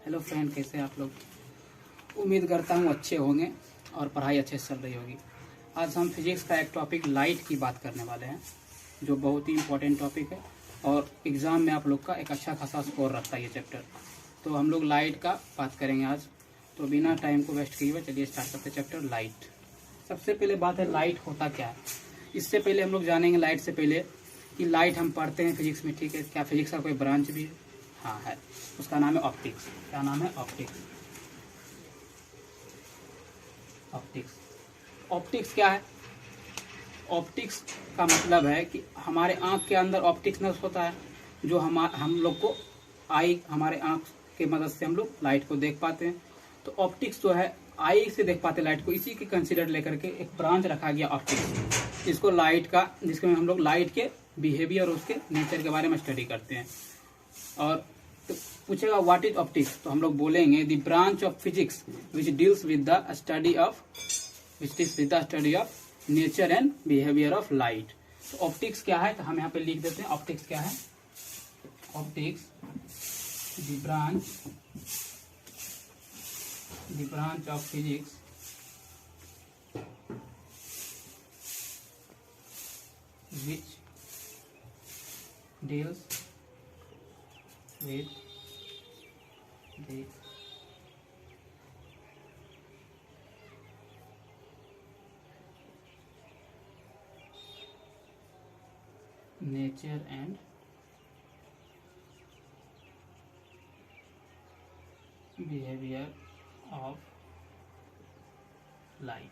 Hello friend, कैसे आप लोग। उम्मीद करता हूँ अच्छे होंगे और पढ़ाई अच्छे से चल रही होगी। आज हम फिजिक्स का एक टॉपिक लाइट की बात करने वाले हैं, जो बहुत ही इम्पोर्टेंट टॉपिक है और एग्ज़ाम में आप लोग का एक अच्छा खासा स्कोर रखता है ये चैप्टर। तो हम लोग लाइट का बात करेंगे आज। तो बिना टाइम को वेस्ट किए हुए चलिए स्टार्ट करते हैं चैप्टर लाइट। सबसे पहले बात है लाइट होता क्या है। इससे पहले हम लोग जानेंगे लाइट से पहले कि लाइट हम पढ़ते हैं फिजिक्स में, ठीक है। क्या फिजिक्स का कोई ब्रांच भी है? हाँ है, उसका नाम है ऑप्टिक्स। क्या नाम है? ऑप्टिक्स। ऑप्टिक्स ऑप्टिक्स क्या है? ऑप्टिक्स का मतलब है कि हमारे आँख के अंदर ऑप्टिक्स नर्व होता है, जो हम लोग को आई, हमारे आँख के मदद से हम लोग लाइट को देख पाते हैं। तो ऑप्टिक्स जो है आई से देख पाते हैं लाइट को, इसी के कंसिडर लेकर के एक ब्रांच रखा गया ऑप्टिक्स, जिसको लाइट का, जिसमें हम लोग लाइट के बिहेवियर और उसके नेचर के बारे में स्टडी करते हैं। और तो पूछेगा व्हाट इज ऑप्टिक्स, तो हम लोग बोलेंगे the branch of physics which deals with the study of nature and behaviour of light. तो ऑप्टिक्स क्या है, तो हम यहाँ पे लिख देते हैं ऑप्टिक्स क्या है। Optics the branch of physics which deals with the nature and behavior of light.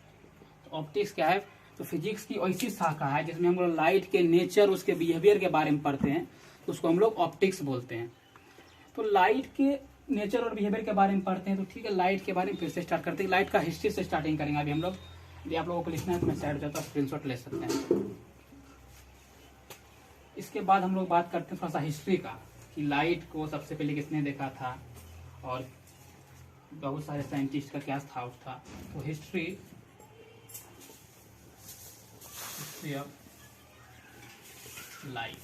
तो ऑप्टिक्स क्या है, तो फिजिक्स की ऐसी शाखा है जिसमें हम लोग लाइट के नेचर, उसके बिहेवियर के बारे में पढ़ते हैं, तो उसको हम लोग ऑप्टिक्स बोलते हैं। तो लाइट के नेचर और बिहेवियर के बारे में पढ़ते हैं, तो ठीक है, लाइट के बारे में फिर से स्टार्ट करते हैं। लाइट का हिस्ट्री से स्टार्टिंग करेंगे अभी हम लोग। यदि आप लोगों को लिखना है तो मैं साइड जाता हूँ, स्क्रीनशॉट ले सकते हैं। इसके बाद हम लोग बात करते हैं थोड़ा सा हिस्ट्री का, कि लाइट को सबसे पहले किसने देखा था और बहुत सारे साइंटिस्ट का क्या था था। तो हिस्ट्री ऑफ लाइट,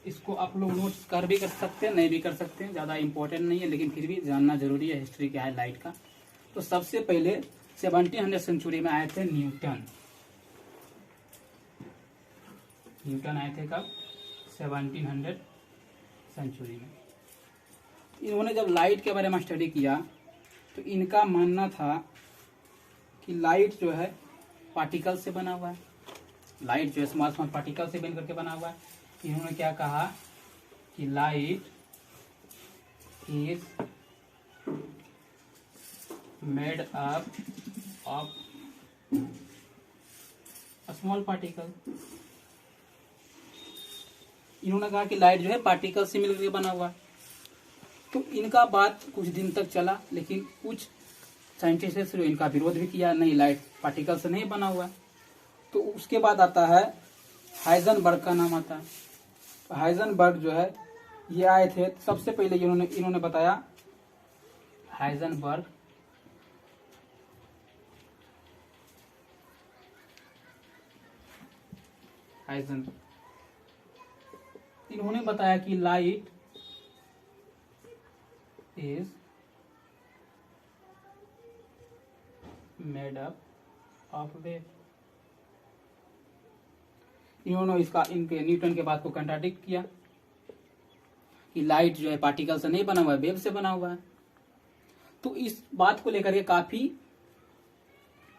इसको आप लोग नोट्स कर भी कर सकते हैं, नहीं भी कर सकते हैं, ज़्यादा इंपॉर्टेंट नहीं है, लेकिन फिर भी जानना जरूरी है हिस्ट्री क्या है लाइट का। तो सबसे पहले 1700 सेंचुरी में आए थे न्यूटन आए थे कब? 1700 सेंचुरी में। इन्होंने जब लाइट के बारे में स्टडी किया तो इनका मानना था कि लाइट जो है पार्टिकल से बना हुआ है। लाइट जो है स्मॉल स्मॉल पार्टिकल से बन करके बना हुआ है। इन्होंने क्या कहा कि light is made up of small particle. इन्होंने कहा कि लाइट जो है पार्टिकल से मिलकर बना हुआ है। तो इनका बात कुछ दिन तक चला, लेकिन कुछ साइंटिस्ट ने इनका विरोध भी किया, नहीं लाइट पार्टिकल से नहीं बना हुआ है। तो उसके बाद आता है हाइजेनबर्ग का नाम आता है। तो हाइजेनबर्ग जो है ये आए थे, सबसे पहले इन्होंने बताया हाइजेनबर्ग इन्होंने बताया कि light is made up of wave। इन्होंने इनके न्यूटन के बात को कंट्राडिक्ट किया कि लाइट जो है पार्टिकल से नहीं बना हुआ है, वेव से बना हुआ है। तो इस बात को लेकर के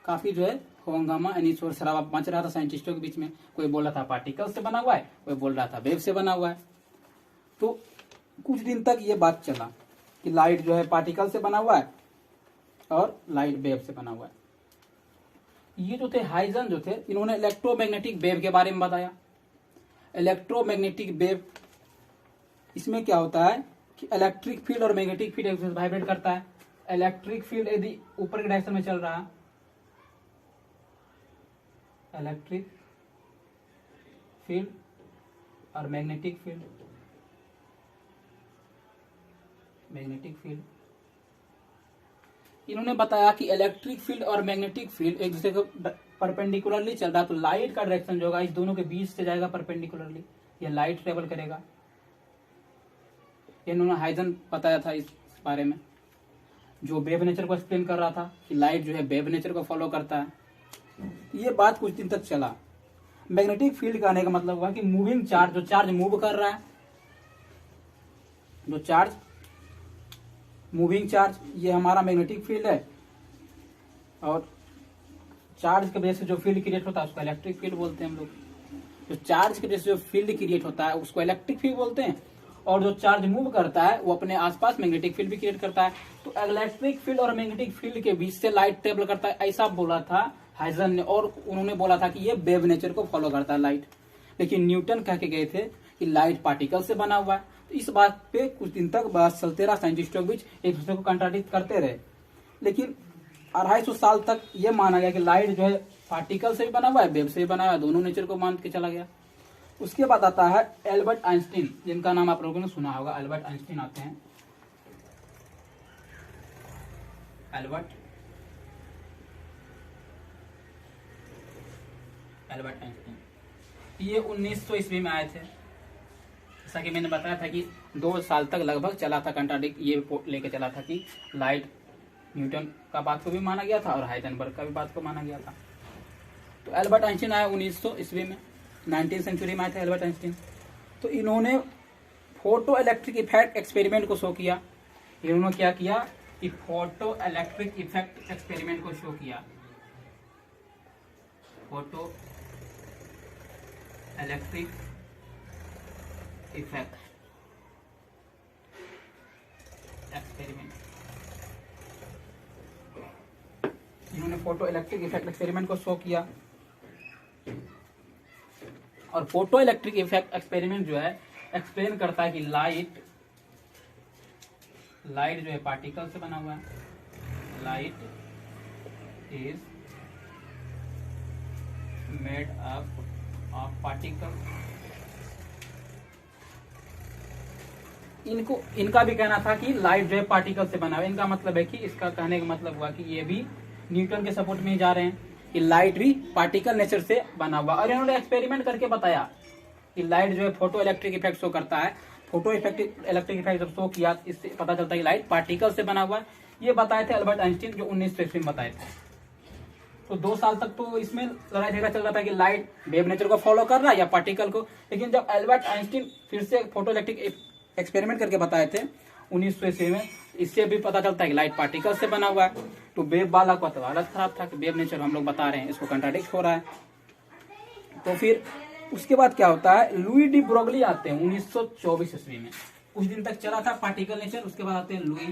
काफी जो है हंगामा यानी शोर शराबा मच रहा था साइंटिस्टों के बीच में। कोई बोल रहा था पार्टिकल से बना हुआ है, कोई बोल रहा था वेव से बना हुआ है। तो कुछ दिन तक ये बात चला कि लाइट जो है पार्टिकल से बना हुआ है और लाइट वेव से बना हुआ है। ये जो थे हाइजन जो थे, इन्होंने इलेक्ट्रोमैग्नेटिक वेव के बारे में बताया। इलेक्ट्रोमैग्नेटिक वेव, इसमें क्या होता है कि इलेक्ट्रिक फील्ड और मैग्नेटिक फील्ड एक दूसरे से वाइब्रेट करता है। इलेक्ट्रिक फील्ड यदि ऊपर के डायरेक्शन में चल रहा है, इलेक्ट्रिक फील्ड और मैग्नेटिक फील्ड इन्होंने बताया कि इलेक्ट्रिक फील्ड और मैग्नेटिक फील्ड एक दूसरे को परपेंडिकुलरली चल रहा है, तो लाइट का डायरेक्शन जो होगा इस दोनों के बीच से जाएगा परपेंडिकुलरली, ये लाइट ट्रेवल करेगा। इन्होंने हाइजन बताया था इस बारे में, जो वेव नेचर को एक्सप्लेन कर रहा था कि लाइट जो है वेव नेचर को फॉलो करता है। ये बात कुछ दिन तक चला। मैग्नेटिक फील्ड का आने का मतलब हुआ कि मूविंग चार्ज, जो चार्ज मूव कर रहा है, जो चार्ज मूविंग चार्ज, ये हमारा मैग्नेटिक फील्ड है। और चार्ज की वजह से जो फील्ड क्रिएट होता है उसको इलेक्ट्रिक फील्ड बोलते हैं हम लोग। जो चार्ज की वजह से जो फील्ड क्रिएट होता है उसको इलेक्ट्रिक फील्ड बोलते हैं। और जो चार्ज मूव करता है वो अपने आसपास मैग्नेटिक फील्ड भी क्रिएट करता है। तो इलेक्ट्रिक फील्ड और मैग्नेटिक फील्ड के बीच से लाइट ट्रेवल करता है, ऐसा बोला था हाइजन ने। और उन्होंने बोला था कि ये वेव नेचर को फॉलो करता है लाइट। लेकिन न्यूटन कह के गए थे कि लाइट पार्टिकल से बना हुआ है। तो इस बात पे कुछ दिन तक बहस चलते रहा, साइंटिस्टों के बीच एक दूसरे को कंट्राडिक्ट करते रहे। लेकिन 250 साल तक ये माना गया कि लाइट जो है पार्टिकल से भी बना हुआ है, वेव से भी बना हुआ है, दोनों नेचर को मान के चला गया। उसके बाद आता है एल्बर्ट आइंस्टीन, जिनका नाम आप लोगों ने सुना होगा। एल्बर्ट आइंस्टीन आते हैं। एल्बर्ट आइंस्टीन ये 1900 ईस्वी में आए थे। जैसा कि मैंने बताया था कि 2 साल तक लगभग चला था कंट्राडिक्ट, ये लेके चला था कि लाइट न्यूटन का बात को भी माना गया था और हाइजेनबर्ग का भी बात को माना गया था। तो एल्बर्ट आइंस्टीन आया 1900 ईस्वी में, 19वीं सेंचुरी में आए थे एल्बर्ट आइंस्टीन। तो इन्होंने फोटो इलेक्ट्रिक इफेक्ट एक्सपेरिमेंट को शो किया। इन्होंने क्या किया कि फोटो इलेक्ट्रिक इफेक्ट एक्सपेरिमेंट को शो किया। फोटो इलेक्ट्रिक इफेक्ट एक्सपेरिमेंट, इन्होंने फोटो इलेक्ट्रिक इफेक्ट एक्सपेरिमेंट को शो किया। और फोटो इलेक्ट्रिक इफेक्ट एक्सपेरिमेंट जो है एक्सप्लेन करता है कि लाइट जो है पार्टिकल से बना हुआ है। Light is made up of particle. इनका भी कहना था कि लाइट जो है पार्टिकल से बना हुआ है। इनका मतलब है कि, इसका कहने का मतलब हुआ कि ये भी न्यूटन के सपोर्ट में ही जा रहे हैं कि लाइट भी पार्टिकल नेचर से बना हुआ। और इन्होंने एक्सपेरिमेंट करके बताया कि लाइट जो है फोटो इलेक्ट्रिक इफेक्ट शो करता है। फोटो इलेक्ट्रिक इफेक्ट जब शो किया, इससे पता चलता है कि लाइट पार्टिकल से बना हुआ है। ये बताए थे एल्बर्ट आइंस्टीन, जो 1900 ईस्वी में बताए थे। तो 2 साल तक तो इसमें लड़ाई झगड़ा चल रहा था कि लाइट वेव नेचर को फॉलो कर रहा है या पार्टिकल को। लेकिन जब एल्बर्ट आइंस्टीन फिर से फोटो इलेक्ट्रिक एक्सपेरिमेंट करके बताए थे 1900 ईस्वी में, इससे भी पता चलता है कि लाइट पार्टिकल से बना हुआ है। तो वेव वाला को तो हालत खराब था कि वेव नेचर हम लोग बता रहे हैं, इसको कंट्राडिक्ट हो रहा है। तो फिर उसके बाद क्या होता है, लुई डी ब्रोगली आते हैं 1924 ईस्वी में। कुछ दिन तक चला था पार्टिकल नेचर। उसके बाद आते हैं लुई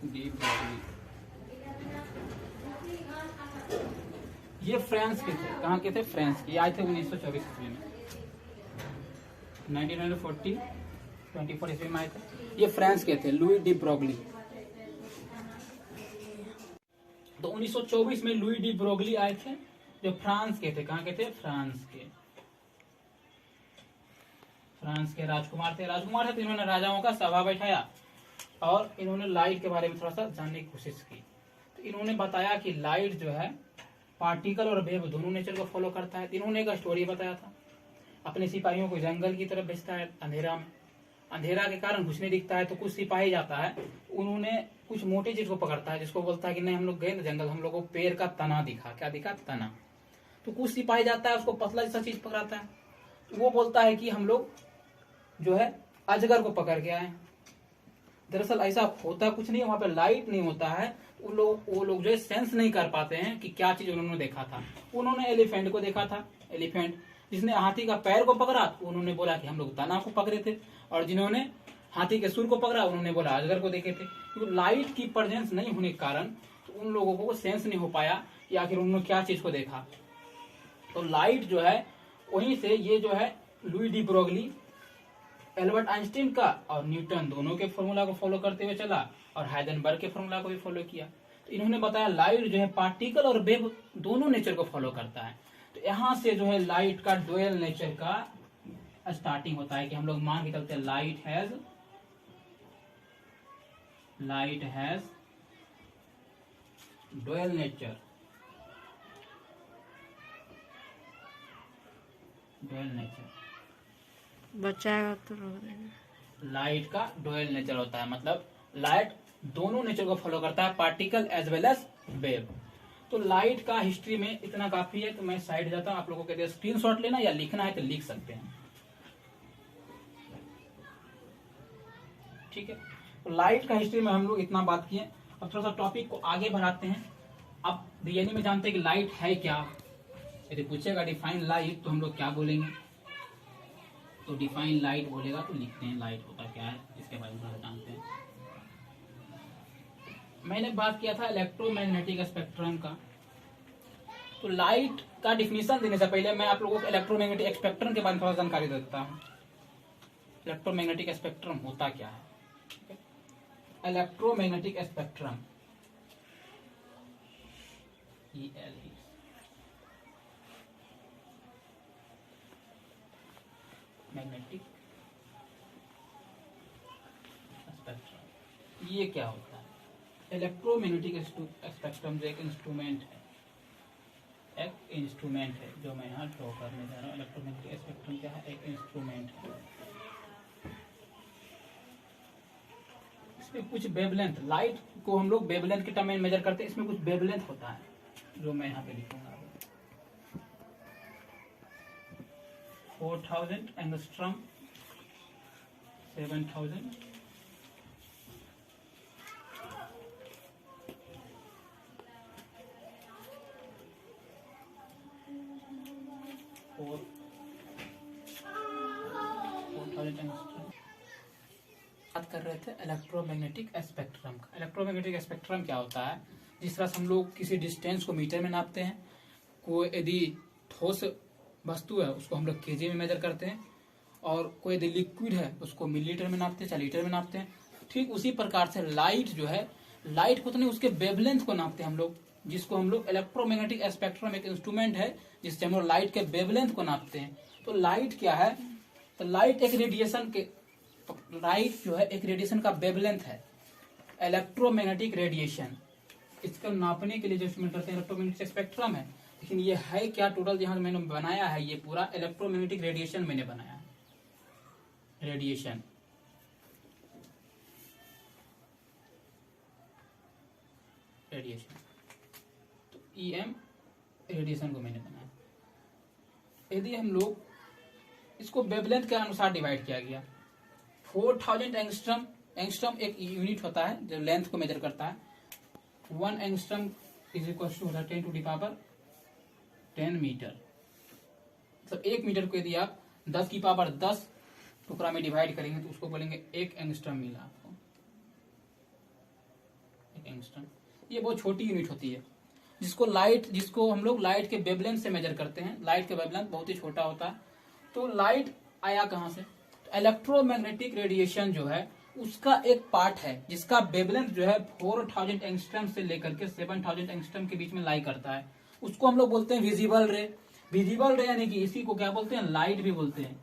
डी ब्रोगली। ये फ्रांस के थे। कहाँ के थे? फ्रांस के। आए थे 1924 ईस्वी में। 1924 ईस्वी में आए थे। ये फ्रांस के थे, लुई डी ब्रोगली। तो 1924 में लुई डी ब्रोगली आए थे, जो फ्रांस के थे। कहाँ के थे? फ्रांस के राजकुमार थे। तो इन्होंने राजाओं का सभा बैठाया और इन्होंने लाइट के बारे में थोड़ा सा जानने की कोशिश की। तो इन्होंने बताया कि लाइट जो है पार्टिकल और वेव दोनों नेचर को फॉलो करता है। इन्होंने एक स्टोरी बताया था, अपने सिपाहियों को जंगल की तरफ भेजता है अंधेरा में। अंधेरा के कारण कुछ नहीं दिखता है, तो कुछ सिपाही जाता है, उन्होंने कुछ मोटी चीज को पकड़ता है, जिसको बोलता है कि नहीं हम लोग गए ना जंगल, हम लोग को पेड़ का तना दिखा। क्या दिखा? तना। तो कुछ सिपाही जाता है, उसको पतला जैसा चीज पकड़ाता है, वो बोलता है कि हम लोग जो है अजगर को पकड़ के आए। दरअसल ऐसा होता कुछ नहीं है, वहां पे लाइट नहीं होता है। वो लोग जो है सेंस नहीं कर पाते हैं कि क्या चीज उन्होंने देखा था। उन्होंने एलिफेंट को देखा था। एलिफेंट जिसने हाथी का पैर को पकड़ा, उन्होंने बोला कि हम लोग तना को पकड़े थे। और जिन्होंने हाथी के सुर को पकड़ा, उन्होंने बोला अजगर को देखे थे। क्योंकि लाइट की प्रेजेंस नहीं होने के कारण तो उन लोगों को सेंस नहीं हो पाया कि आखिर उन्होंने क्या चीज को देखा। तो लाइट जो है वहीं से ये जो है Louis de Broglie Albert Einstein का और न्यूटन दोनों के फॉर्मूला को फॉलो करते हुए चला और हाइजेनबर्ग के फॉर्मूला को भी फॉलो किया। तो इन्होंने बताया लाइट जो है पार्टिकल और वेव दोनों नेचर को फॉलो करता है। तो यहाँ से जो है लाइट का डुअल नेचर का स्टार्टिंग होता है कि हम लोग मान के चलते हैं light has dual nature. Dual nature, बचाएगा तो रोक देगा। लाइट का डुअल नेचर होता है, मतलब लाइट दोनों नेचर को फॉलो करता है, particle as well as wave. तो लाइट का हिस्ट्री में इतना काफी है कि मैं साइड जाता हूँ, आप लोगों के लिए स्क्रीनशॉट लेना या लिखना है तो लिख सकते हैं, ठीक है। तो लाइट का हिस्ट्री में हम लोग इतना बात किए। अब थोड़ा सा टॉपिक को आगे बढ़ाते हैं। अब डीएनए में जानते हैं कि लाइट है क्या। यदि पूछेगा डिफाइन लाइट तो हम लोग क्या बोलेंगे, तो डिफाइन लाइट बोलेगा तो लिखते हैं लाइट होता क्या है, इसके बारे में थोड़ा जानते हैं। मैंने बात किया था इलेक्ट्रोमैग्नेटिक स्पेक्ट्रम का। तो लाइट का डिफिनीशन देने से पहले मैं आप लोगों को इलेक्ट्रोमैग्नेटिक स्पेक्ट्रम के बारे में थोड़ा जानकारी देता हूँ। इलेक्ट्रोमैग्नेटिक स्पेक्ट्रम होता क्या है। इलेक्ट्रोमैग्नेटिक स्पेक्ट्रम मैग्नेटिक स्पेक्ट्रम, ये क्या होता है। इलेक्ट्रोमैग्नेटिक स्पेक्ट्रम जो एक इंस्ट्रूमेंट है, जो मैं यहाँ ड्रॉ करने जा रहा हूँ। इलेक्ट्रोमैग्नेटिक स्पेक्ट्रम क्या है, एक इंस्ट्रूमेंट है। इसमें कुछ वेवलेंथ, लाइट को हम लोग वेवलेंथ के टर्म में मेजर करते हैं, इसमें कुछ वेवलेंथ होता है जो मैं यहाँ पे लिखूंगा। 4000 एंगस्ट्रॉम, 7000, 4000 एंगस्ट्रॉम। बात कर रहे थे इलेक्ट्रोमैग्नेटिक स्पेक्ट्रम का। इलेक्ट्रोमैग्नेटिक स्पेक्ट्रम क्या होता है, जिस तरह से हम लोग किसी डिस्टेंस को मीटर में नापते हैं, कोई यदि ठोस वस्तु है उसको हम लोग केजी में मेजर करते हैं, और कोई यदि लिक्विड है उसको मिलीलीटर में नापते हैं, चाहे लीटर में नापते हैं। ठीक उसी प्रकार से लाइट जो है, लाइट को तो नहीं, उसके वेवलेंथ को नापते हैं हम लोग, जिसको हम लोग इलेक्ट्रोमैग्नेटिक स्पेक्ट्रम एक इंस्ट्रूमेंट है जिससे हम लोग लाइट के वेवलेंथ को नापते हैं। तो लाइट क्या है, तो लाइट एक रेडिएशन के, लाइट जो है एक रेडिएशन का वेवलेंथ है, इलेक्ट्रोमैग्नेटिक रेडिएशन। इसको नापने के लिए जो इंस्ट्रूमेंट करते हैं इलेक्ट्रोमैग्नेटिक स्पेक्ट्रम है। लेकिन ये है क्या, टोटल जहां मैंने बनाया है ये पूरा इलेक्ट्रोमैग्नेटिक रेडिएशन मैंने बनाया है, रेडिएशन। तो EM रेडिएशन को मैंने बनाया। यदि हम लोग इसको वेवलेंथ के अनुसार डिवाइड किया गया, 4000 एंगस्ट्रम, एंगस्ट्रम एक यूनिट होता है जो लेंथ को मेजर करता है। 1 angstrom is equal to 10 to the power 10 metre. मतलब 1 मीटर को यदि आप 10 की पावर 10 टुकड़ा में डिवाइड करेंगे तो उसको बोलेंगे 1 एंगस्ट्रम मिला आपको, 1 एंगस्ट्रम। ये बहुत छोटी यूनिट होती है जिसको हम लोग लाइट के वेवलेंथ से मेजर करते हैं। लाइट का वेवलेंथ बहुत ही छोटा होता है। तो लाइट आया कहां से, तो इलेक्ट्रोमैग्नेटिक रेडिएशन जो है उसका एक पार्ट है जिसका वेवलेंथ जो है 4000 एंगस्ट्रम से लेकर के 7000 एंगस्ट्रम के बीच में लाई करता है। उसको हम लोग बोलते हैं विजिबल रे। विजिबल रे यानी कि इसी को क्या बोलते हैं, लाइट भी बोलते हैं।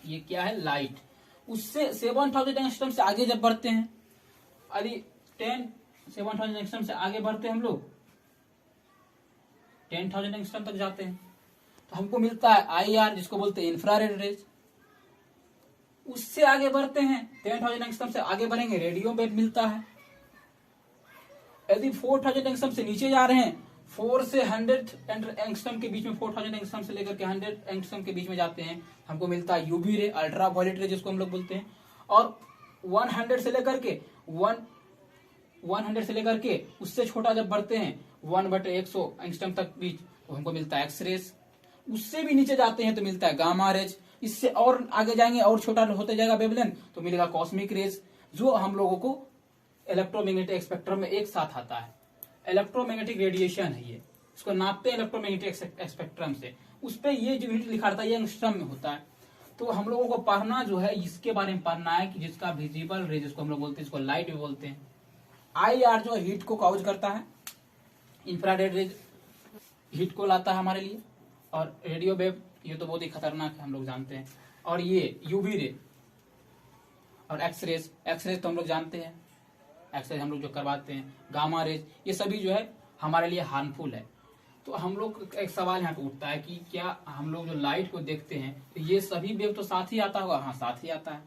ये क्या है, लाइट। उससे 7000 एंगस्ट्रम से आगे जब बढ़ते हैं, यदि 7000 एंगस्ट्रम से आगे बढ़ते हैं हम लोग, 10,000 एंगस्ट्रम तक जाते हैं, तो हमको मिलता है IR, जिसको बोलते हैं इंफ्रारेड रेज। उससे आगे बढ़ते हैं, 10,000 एंगस्ट्रम से आगे बढ़ेंगे, रेडियो वेव मिलता है। यदि 4000 एंगस्ट्रम से नीचे जा रहे हैं, 4 से 100 एंगस्ट्रम के बीच में, 4000 एंगस्ट्रम से लेकर के 100 एंगस्ट्रम के बीच में जाते हैं, हमको मिलता है यूवी रे, अल्ट्रा वायलेट रे जिसको हम लोग बोलते हैं। और 100 से लेकर के उससे छोटा जब बढ़ते हैं 1/100 एंगस्ट्रम तक बीच, तो हमको मिलता है एक्स रेज। उससे भी नीचे जाते हैं तो मिलता है गामा रेज। इससे और आगे जाएंगे और छोटा होते जाएगा वेवलेंथ, तो मिलेगा कॉस्मिक रेज, जो हम लोगों को इलेक्ट्रोमैग्नेटिक स्पेक्ट्रम में एक साथ आता है। इलेक्ट्रोमैग्नेटिक रेडिएशन है ये, इसको नापते हैं इलेक्ट्रोमैग्नेटिक स्पेक्ट्रम से। उस पर ये जो यूनिट लिखा रहता है ये एंगस्ट्रम में होता है। तो हम लोगों को पढ़ना जो है इसके बारे में पढ़ना है कि जिसका विजिबल रेज, जिसको हम लोग बोलते हैं, इसको लाइट भी बोलते हैं। IR जो हीट को काउज करता है, इंफ्रारेड रेज हीट को लाता है हमारे लिए, और रेडियो वेव ये तो बहुत ही खतरनाक है, हम लोग जानते हैं। और ये यूवी रे और एक्सरेज तो हम लोग जानते हैं, एक्सरेज हम लोग जो करवाते हैं, गामा रेज, ये सभी जो है हमारे लिए हार्मफुल है। तो हम लोग का एक सवाल यहाँ पे उठता है कि क्या हम लोग जो लाइट को देखते हैं तो ये सभी वेव तो साथ ही आता होगा? हाँ, साथ ही आता है।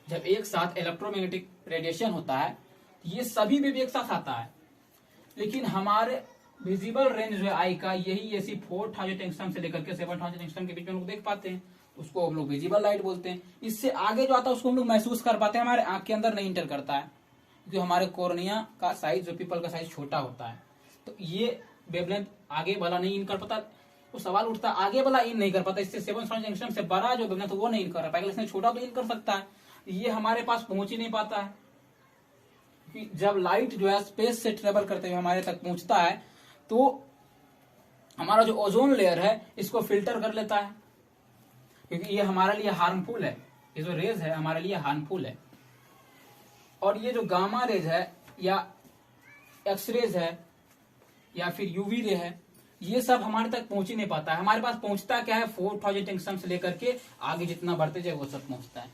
जब एक साथ इलेक्ट्रोमैग्नेटिक रेडिएशन होता है ये सभी वेव एक साथ आता है, लेकिन हमारे विजिबल रेंज जो है आई का यही ऐसी 4000 एंगस्ट्रॉम से लेकर के 7000 एंगस्ट्रॉम के बीच में हम लोग देख पाते हैं, उसको हम लोग विजिबल लाइट बोलते हैं। इससे आगे जो आता है उसको हम लोग महसूस कर पाते हैं, हमारे आंख के अंदर नहीं इंटर करता है क्योंकि हमारे कॉर्निया का साइज जो पीपल का साइज छोटा होता है। तो ये वेवलेंथ आगे वाला नहीं इन कर पाता। तो सवाल उठता है आगे वाला इन नहीं कर पाता, इससे 7000 एंगस्ट्रॉम से बड़ा जो वेवलेंथ वो नहीं इन कर पाएगा, इसमें छोटा तो इन कर सकता है, ये हमारे पास पहुंच ही नहीं पाता है। कि जब लाइट जो है स्पेस से ट्रेवल करते हुए हमारे तक पहुंचता है तो हमारा जो ओजोन लेयर है इसको फिल्टर कर लेता है, क्योंकि ये हमारे लिए हार्मफुल है, ये जो रेज है हमारे लिए हार्मफुल है। और ये जो गामा रेज है या एक्स रेज है या फिर यूवी रे है ये सब हमारे तक पहुंच ही नहीं पाता है। हमारे पास पहुंचता क्या है 4000 एंगस्ट्रॉम से लेकर के आगे जितना बढ़ते जाए वो सब पहुंचता है।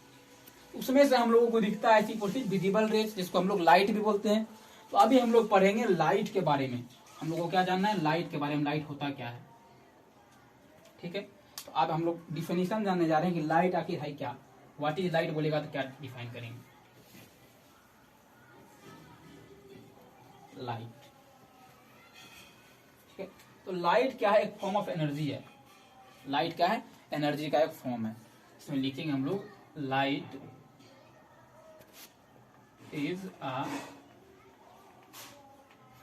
उसमें से हम लोगों को दिखता है ऐसी विजिबल रेज जिसको हम लोग लाइट भी बोलते हैं। तो अभी हम लोग पढ़ेंगे लाइट के बारे में। हम लोगों को क्या जानना है? लाइट के बारे में, लाइट होता क्या है। ठीक है, तो अब हम लोग डिफिनेशन जानने जा रहे हैं कि लाइट आखिर है क्या। व्हाट इज लाइट बोलेगा तो क्या डिफाइन करेंगे? लाइट, ठीक है, तो लाइट क्या है? एक फॉर्म ऑफ एनर्जी है। लाइट क्या है? एनर्जी का एक फॉर्म है। इसमें लिखेंगे हम लोग light is a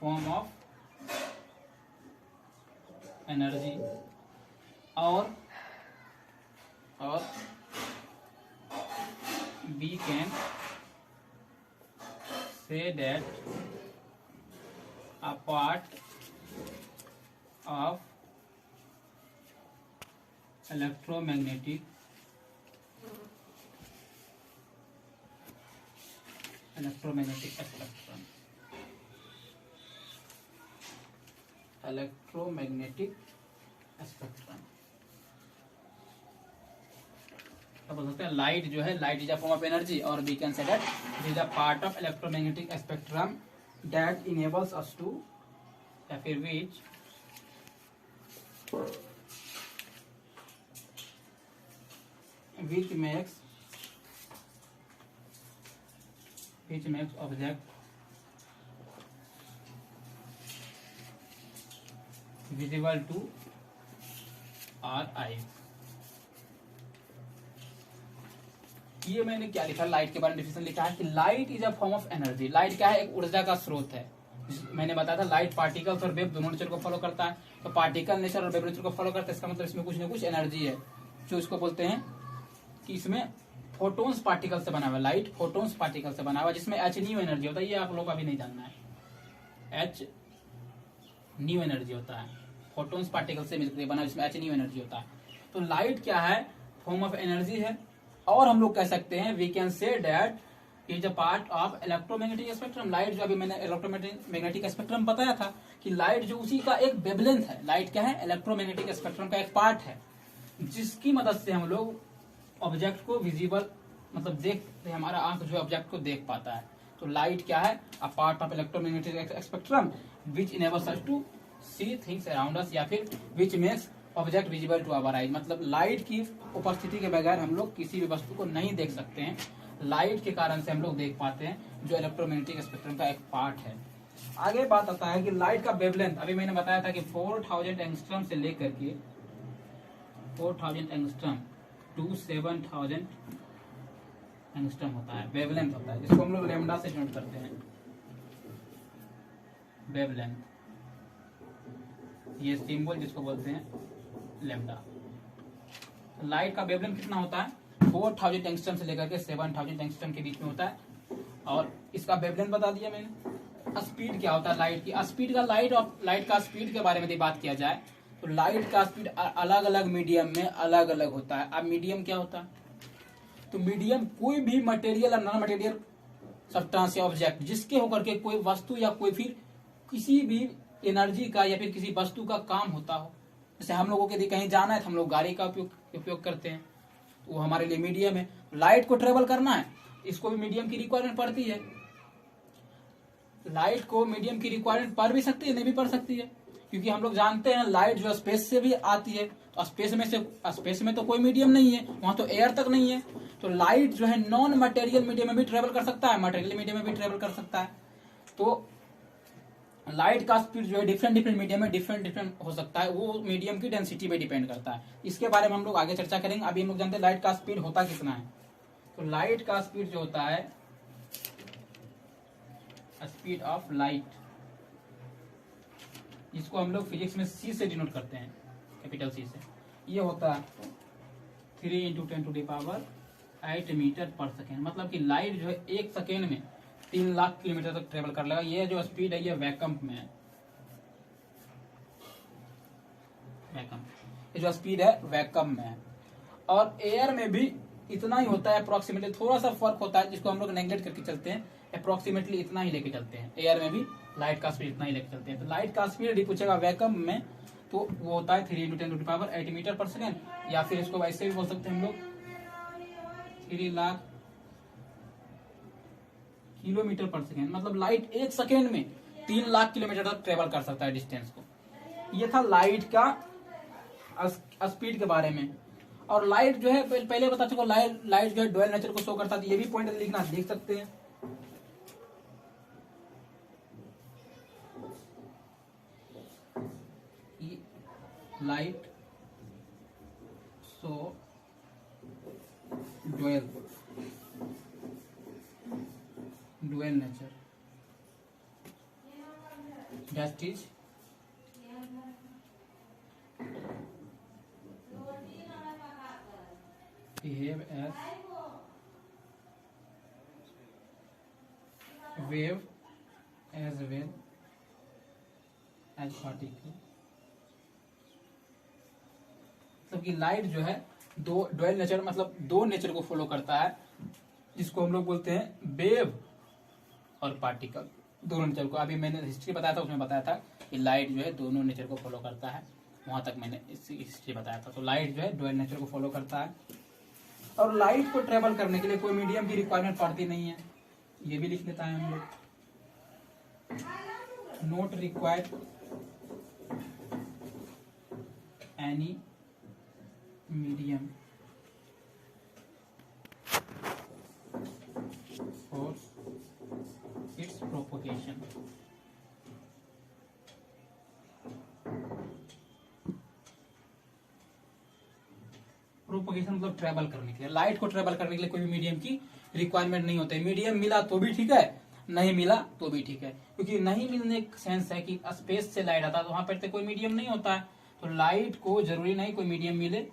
form of energy और we can say that a part of electromagnetic spectrum, electromagnetic spectrum। तो बोल सकते हैं लाइट जो है, light is a form of energy और we can say that it is a part of electromagnetic spectrum that enables us to या फिर which makes object visible to our eyes। ये मैंने क्या लिखा लाइट के बारे में डिफिनेशन लिखा है कि light is a form of energy. Light क्या है? एक ऊर्जा का स्रोत है। मैंने बताया था लाइट पार्टिकल्स और वेव दोनों नेचर को फॉलो करता है। तो पार्टिकल नेचर और वेव नेचर को फॉलो करता है, इसका मतलब इसमें कुछ ना कुछ एनर्जी है जो इसको बोलते हैं कि इसमें फोटोन्स पार्टिकल से बना हुआ। लाइट फोटोन्स पार्टिकल से बना हुआ जिसमें एच न्यू एनर्जी होता है। ये आप लोग अभी नहीं जानना है, एच न्यू एनर्जी होता है। फोटोन्स पार्टिकल से मिलकर बना जिसमें एच न्यू एनर्जी होता है। तो लाइट क्या है? फॉर्म ऑफ एनर्जी है। और हम लोग कह सकते हैं we can say that is a part of electromagnetic spectrum. Light जो अभी मैंने इलेक्ट्रोमैग्नेटिक स्पेक्ट्रम बताया था कि लाइट जो उसी का एक वेवलेंथ है। लाइट क्या है? इलेक्ट्रोमैग्नेटिक स्पेक्ट्रम का एक पार्ट है जिसकी मदद से हम लोग ऑब्जेक्ट को विजिबल मतलब देखते हैं, हमारा आंख जो ऑब्जेक्ट को देख पाता है। तो लाइट क्या है? A part of electromagnetic spectrum which enables us to see things around us या फिर which makes object visible to our eyes. मतलब लाइट की उपस्थिति के बगैर हम लोग किसी भी वस्तु को नहीं देख सकते हैं। लाइट के कारण से हम लोग देख पाते हैं, जो इलेक्ट्रोमैग्नेटिक स्पेक्ट्रम का एक पार्ट है। आगे बात आता है कि लाइट का वेवलेंथ, अभी मैंने बताया था कि 4000 एंगस्ट्रॉम से लेकर के 4000 एंगस्ट्रॉम टू 7000 एंगस्ट्रॉम होता है, वेवलेंथ होता है, जिसको हम लोग लैम्डा से डिनोट करते हैं। वेवलेंथ, ये सिंबल जिसको बोलते हैं लैम्डा। लाइट का वेवलेंथ कितना होता है? 4000 एंगस्ट्रॉम से लेकर के 7000 एंगस्ट्रॉम के बीच में होता है। और इसका वेवलेंथ बता दिया मैंने। स्पीड क्या होता है लाइट की? स्पीड का लाइट का स्पीड के बारे में यदि बात किया जाए तो लाइट का स्पीड अलग अलग मीडियम में अलग अलग होता है। अब मीडियम क्या होता है? तो मीडियम कोई भी मटेरियल और नॉन मटेरियल सब्सटेंस या ऑब्जेक्ट जिसके होकर के कोई वस्तु या कोई फिर किसी भी एनर्जी का या फिर किसी वस्तु का काम होता हो। जैसे हम लोगों के यदि कहीं जाना है तो हम लोग गाड़ी का उपयोग करते हैं, तो वो हमारे लिए मीडियम है। लाइट को ट्रेवल करना है, इसको भी मीडियम की रिक्वायरमेंट पड़ती है। लाइट को मीडियम की रिक्वायरमेंट पड़ भी सकती है, नहीं भी पड़ सकती है, क्योंकि हम लोग जानते हैं लाइट जो स्पेस से भी आती है, तो स्पेस में तो कोई मीडियम नहीं है, वहां तो एयर तक नहीं है, तो लाइट जो है नॉन मटेरियल मीडियम में भी ट्रेवल कर सकता है, मटेरियल मीडियम में भी ट्रेवल कर सकता है। तो लाइट का स्पीड जो है डिफरेंट मीडियम में डिफरेंट हो सकता है, वो मीडियम की डेंसिटी पे डिपेंड करता है। इसके बारे में हम लोग आगे चर्चा करेंगे। अभी हम लोग जानते हैं लाइट का स्पीड होता कितना है। तो लाइट का स्पीड जो होता है, स्पीड ऑफ लाइट, इसको हम लोग फिजिक्स में सी से डिनोट करते हैं, कैपिटल सी से। ये होता है 3 × 10⁸ मीटर पर सेकेंड। मतलब कि लाइट जो है 1 सेकेंड में 3 लाख किलोमीटर तक ट्रेवल कर लेगा। ये जो स्पीड है ये वैक्यूम में है, ये जो स्पीड है वैक्यूम में है। और एयर में भी इतना ही होता है अप्रोक्सीमेटली, थोड़ा सा फर्क होता है जिसको हम लोग नेगलेक्ट करके चलते हैं, अप्रोक्सीमेटली इतना ही लेके चलते हैं। एयर में भी लाइट का स्पीड इतना ही लेके चलते हैं। तो लाइट का स्पीड यदि पूछेगा वैक्यूम में तो वो होता है 3 × 10⁸ मीटर पर सेकेंड, या फिर इसको वैसे भी बोल सकते हैं हम लोग 3 लाख किलोमीटर पर सेकेंड। मतलब लाइट 1 सेकेंड में 3 लाख किलोमीटर तक ट्रेवल कर सकता है डिस्टेंस को। ये था लाइट का स्पीड के बारे में। और लाइट जो है पहले बता चुका, लाइट जो है डुअल नेचर को शो करता है। ये भी पॉइंट लिखना देख सकते हैं। Light so dual nature, that is behave as wave as well as particle। मतलब कि लाइट जो है दो डुअल नेचर, मतलब दो नेचर को फॉलो करता है, जिसको हम लोग बोलते हैं वेव और पार्टिकल, दोनों नेचर को। अभी मैंने हिस्ट्री बताया था, उसमें बताया था कि लाइट जो है दोनों नेचर को फॉलो करता है, वहां तक मैंने इसकी हिस्ट्री बताया था। तो लाइट जो है डुअल नेचर को फॉलो करता है। और लाइट को ट्रेवल करने के लिए कोई मीडियम की रिक्वायरमेंट पड़ती नहीं है, ये भी लिख लेता है हम लोग। Note required any medium for its propagation. Propagation मतलब ट्रेवल करने के लिए, लाइट को ट्रेवल करने के लिए कोई भी मीडियम की रिक्वायरमेंट नहीं होती है। मीडियम मिला तो भी ठीक है, नहीं मिला तो भी ठीक है, क्योंकि नहीं मिलने का सेंस है कि स्पेस से लाइट आता है तो वहां पर तो कोई मीडियम नहीं होता है, तो लाइट को जरूरी नहीं कोई मीडियम मिले।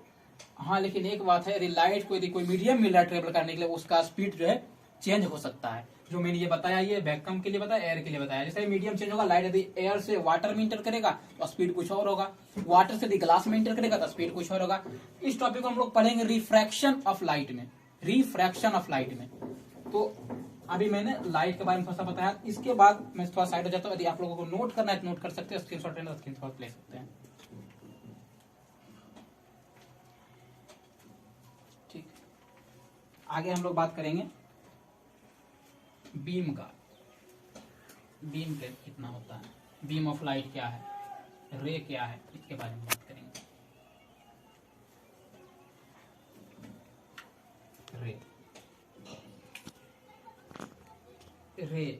हाँ, लेकिन एक बात है, यदि लाइट को यदि कोई मीडियम मिल रहा है ट्रेवल करने के लिए, उसका स्पीड जो है चेंज हो सकता है। जो मैंने ये बताया, ये वैक्यूम के लिए बताया, एयर के लिए बताया। जैसे मीडियम चेंज होगा, लाइट यदि एयर से वाटर में इंटर करेगा तो स्पीड कुछ और होगा, वाटर से यदि ग्लास में इंटर करेगा तो स्पीड कुछ और होगा। इस टॉपिक को हम लोग पढ़ेंगे रिफ्रैक्शन ऑफ लाइट में, रिफ्रैक्शन ऑफ लाइट में। तो अभी मैंने लाइट के बारे में थोड़ा सा बताया, इसके बाद मैं थोड़ा साइड हो जाता हूँ। यदि आप लोगों को नोट करना है तो नोट कर सकते हैं, स्क्रीनशॉट लेना स्क्रीनशॉट ले सकते हैं। ठीक, आगे हम लोग बात करेंगे बीम का। बीम के कितना होता है, बीम ऑफ लाइट क्या है, रे क्या है, इसके बारे में बात करेंगे। रे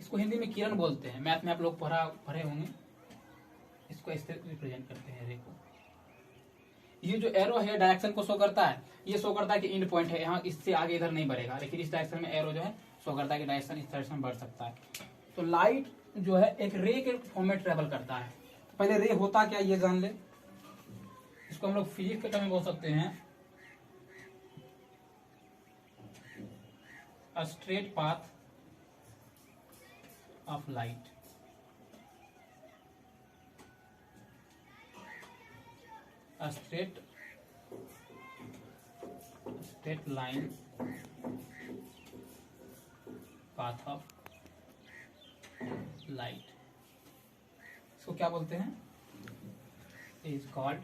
इसको हिंदी में किरण बोलते हैं, मैथ में आप लोग पढ़े होंगे। इसको इस तरह रिप्रेजेंट करते हैं रे को। ये जो एरो है डायरेक्शन को शो करता है, ये शो करता है कि एंड पॉइंट है यहाँ, इससे आगे इधर नहीं बढ़ेगा, लेकिन इस डायरेक्शन में एरो जो है शो करता है कि डायरेक्शन इस डायरेक्शन में बढ़ सकता है। तो लाइट जो है एक रे के फॉर्म में ट्रेवल करता है। तो पहले रे होता क्या ये जान ले। इसको हम लोग फिजिक्स के टर्म में बोल सकते हैं a straight path of light। a straight line path of light, इसको क्या बोलते हैं, is called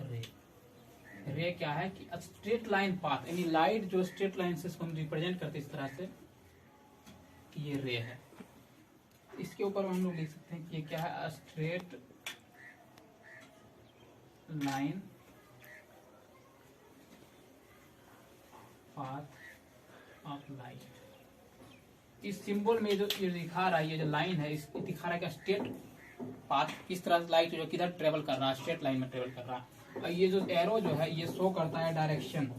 रे। रे क्या है कि स्ट्रेट लाइन पाथ, यानी लाइट जो स्ट्रेट लाइन से इसको हम रिप्रेजेंट करते हैं इस तरह से, ये रे है। इसके ऊपर हम लोग लिख सकते हैं कि ये क्या है, straight line path of light. इस सिंबल में जो ये दिखा रहा है, ये जो लाइन है, इस दिखा रहा है कि स्ट्रेट पाथ, किस तरह से लाइट जो किधर ट्रेवल कर रहा है, स्ट्रेट लाइन में ट्रेवल कर रहा है। और ये जो एरो जो है ये शो करता है डायरेक्शन,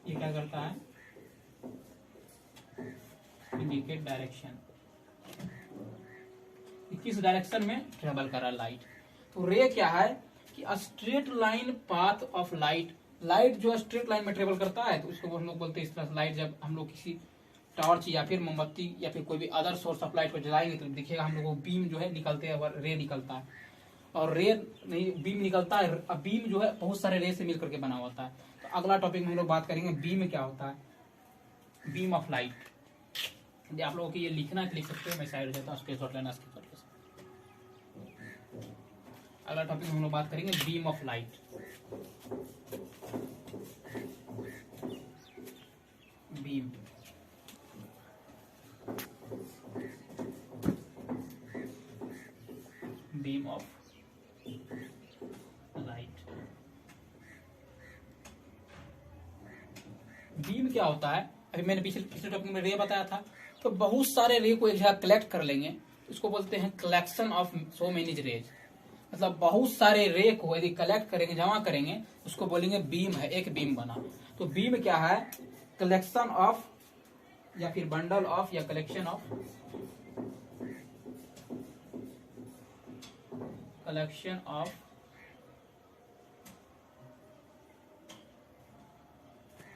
ये क्या करता है, इंडिकेट डायरेक्शन, किस डायरेक्शन में ट्रेवल कर रहा है लाइट। तो रे क्या है कि straight line path of light. Light जो स्ट्रेट लाइन में ट्रेवल करता है तो उसको हम लोग बोलते हैं इस तरह से लाइट। जब हम लोग किसी टॉर्च या फिर मोमबत्ती या फिर कोई भी अदर सोर्स ऑफ लाइट को जलाएंगे तो दिखेगा हम लोग को बीम जो है निकलते हैं और रे निकलता है। और रे नहीं, बीम निकलता है। अब बीम जो है बहुत सारे रे से मिलकर के बना होता है। तो अगला टॉपिक में हम लोग बात करेंगे बीम क्या होता है, बीम ऑफ लाइट। यदि आप लोगों को ये लिखना है तो लिख सकते हो, मैं साइड हो जाता हूँ, स्क्रीनशॉट लेना स्क्रीनशॉट। अगला टॉपिक में हम लोग बात करेंगे beam of light. Beam beam of light. Beam क्या होता है, अभी मैंने पिछले टॉपिक में रे बताया था। तो बहुत सारे रे को एक जगह कलेक्ट कर लेंगे, इसको बोलते हैं collection of so many rays. मतलब बहुत सारे रे को यदि कलेक्ट करेंगे, जमा करेंगे, उसको बोलेंगे बीम है, एक बीम बना। तो बीम क्या है, कलेक्शन ऑफ या फिर बंडल ऑफ या collection of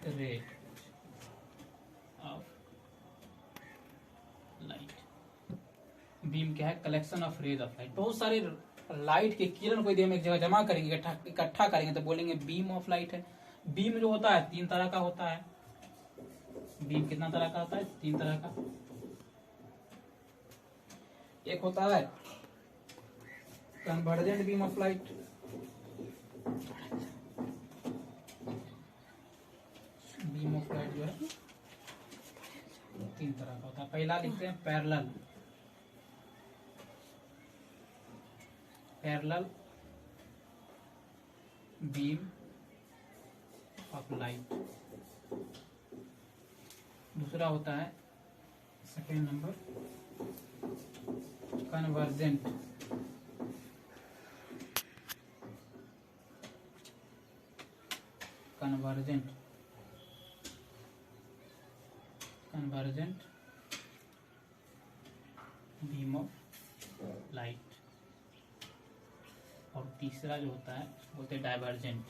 ray of light. Beam क्या है, collection of rays of light. बहुत सारे लाइट के किरण को यदि हम एक जगह जमा करेंगे, इकट्ठा करेंगे तो बोलेंगे बीम ऑफ लाइट है। बीम जो होता है 3 तरह का होता है। बीम कितना तरह का होता है, 3 तरह का। एक होता है convergent beam of light, beam of light जो है 3 तरह का होता है। पहला लिखते हैं पैरेलल बीम ऑफ लाइट। दूसरा होता है second number convergent beam of light. और तीसरा जो होता है बोलते हैं डाइवर्जेंट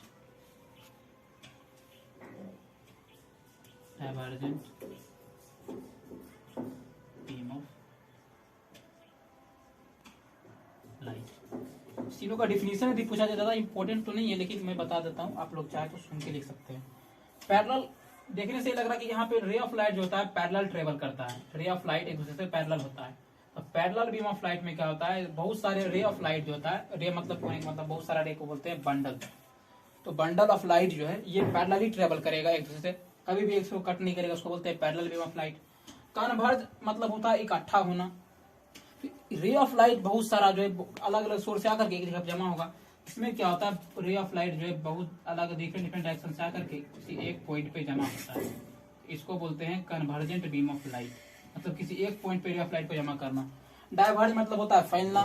बीम ऑफ लाइट। तीनों का डिफिनीशन यदि पूछा जाए, ज्यादा इंपॉर्टेंट तो नहीं है, लेकिन मैं बता देता हूँ, आप लोग चाहे तो सुन के लिख सकते हैं। पैरेलल देखने से लग रहा है कि यहाँ पे रे ऑफ लाइट जो होता है पैरेलल ट्रेवल करता है। रे ऑफ लाइट एक दूसरे से पैरेलल होता है। तो पैरेलल बीम ऑफ लाइट में क्या होता है, बहुत सारे रे ऑफ लाइट जो होता है, रे मतलब बहुत सारा रे को बोलते हैं बंडल। तो बंडल ऑफ लाइट जो है ये पैरेलली ट्रेवल करेगा एक दूसरे से, कभी भी एक को कट नहीं करेगा, उसको बोलते हैं parallel beam of light. Converge मतलब होता है इकट्ठा होना। रे ऑफ लाइट बहुत सारा जो है अलग अलग सोर्स से आकर के एक जगह जमा होगा। इसमें क्या होता है, रे ऑफ लाइट जो है बहुत अलग डिफरेंट डायरेक्शन से आकर के किसी एक पॉइंट पे जमा होता है। इसको बोलते हैं कन्वर्जेंट बीम ऑफ लाइट, मतलब किसी एक पॉइंट पे रे ऑफ लाइट को जमा करना। डाइवर्ज मतलब होता है फैलना।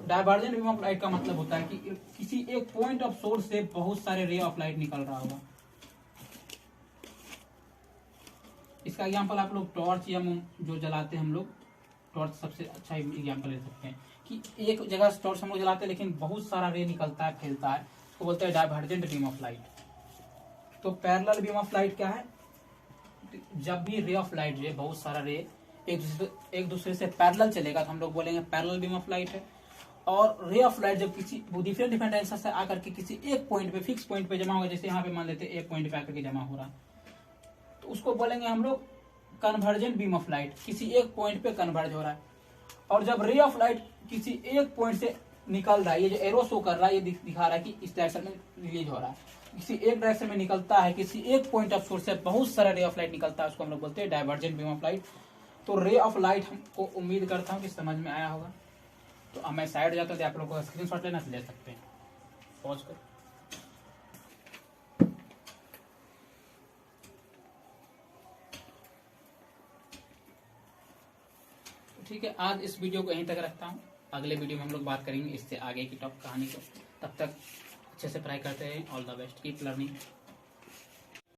डाइवर्जेंट बीम ऑफ लाइट का मतलब होता है कि किसी एक पॉइंट ऑफ सोर्स से बहुत सारे रे ऑफ लाइट निकल रहा होगा। इसका एग्जांपल आप लोग टॉर्च या जो जलाते हैं हम लोग, टॉर्च सबसे अच्छा एग्जांपल ले सकते हैं कि एक जगह टॉर्च हम लोग जलाते हैं लेकिन बहुत सारा रे निकलता है, फैलता है, उसको बोलते हैं डाइवर्जेंट बीम ऑफ लाइट। तो पैरेलल बीम ऑफ लाइट क्या है, जब भी रे ऑफ लाइट जो है बहुत सारा रे एक दूसरे से पैरेलल चलेगा तो हम लोग बोलेंगे पैरेलल बीम ऑफ लाइट है। और रे ऑफ लाइट जब किसी डिफरेंट डायरेक्शन से आकर के किसी एक पॉइंट पे, फिक्स पॉइंट पे जमा होगा, जैसे यहाँ पे मान लेते हैं एक पॉइंट पे आकर के जमा हो रहा है, तो उसको बोलेंगे हम लोग कन्वर्जेंट बीम ऑफ लाइट, किसी एक पॉइंट पे कन्वर्ज हो रहा है। और जब रे ऑफ लाइट किसी एक पॉइंट से निकल रहा है, ये जो एरो शो कर रहा है ये दिखा रहा है कि इस डायरेक्शन में रिलीज हो रहा है, किसी एक डायरेक्शन में निकलता है, किसी एक पॉइंट ऑफ सोर्स से बहुत सारा रे ऑफ लाइट निकलता है, उसको हम लोग बोलते हैं डाइवर्जेंट बीम ऑफ लाइट। तो रे ऑफ लाइट हमको उम्मीद करता हूँ कि समझ में आया होगा। तो अब मैं साइड जाता हूँ, तो आप लोगों को स्क्रीनशॉट लेना तो ले सकते हैं। पॉज करो। ठीक है, आज इस वीडियो को यहीं तक रखता हूँ। अगले वीडियो में हम लोग बात करेंगे इससे आगे की टॉप कहानी को। तब तक अच्छे से पढ़ाई करते हैं। All the best, keep learning.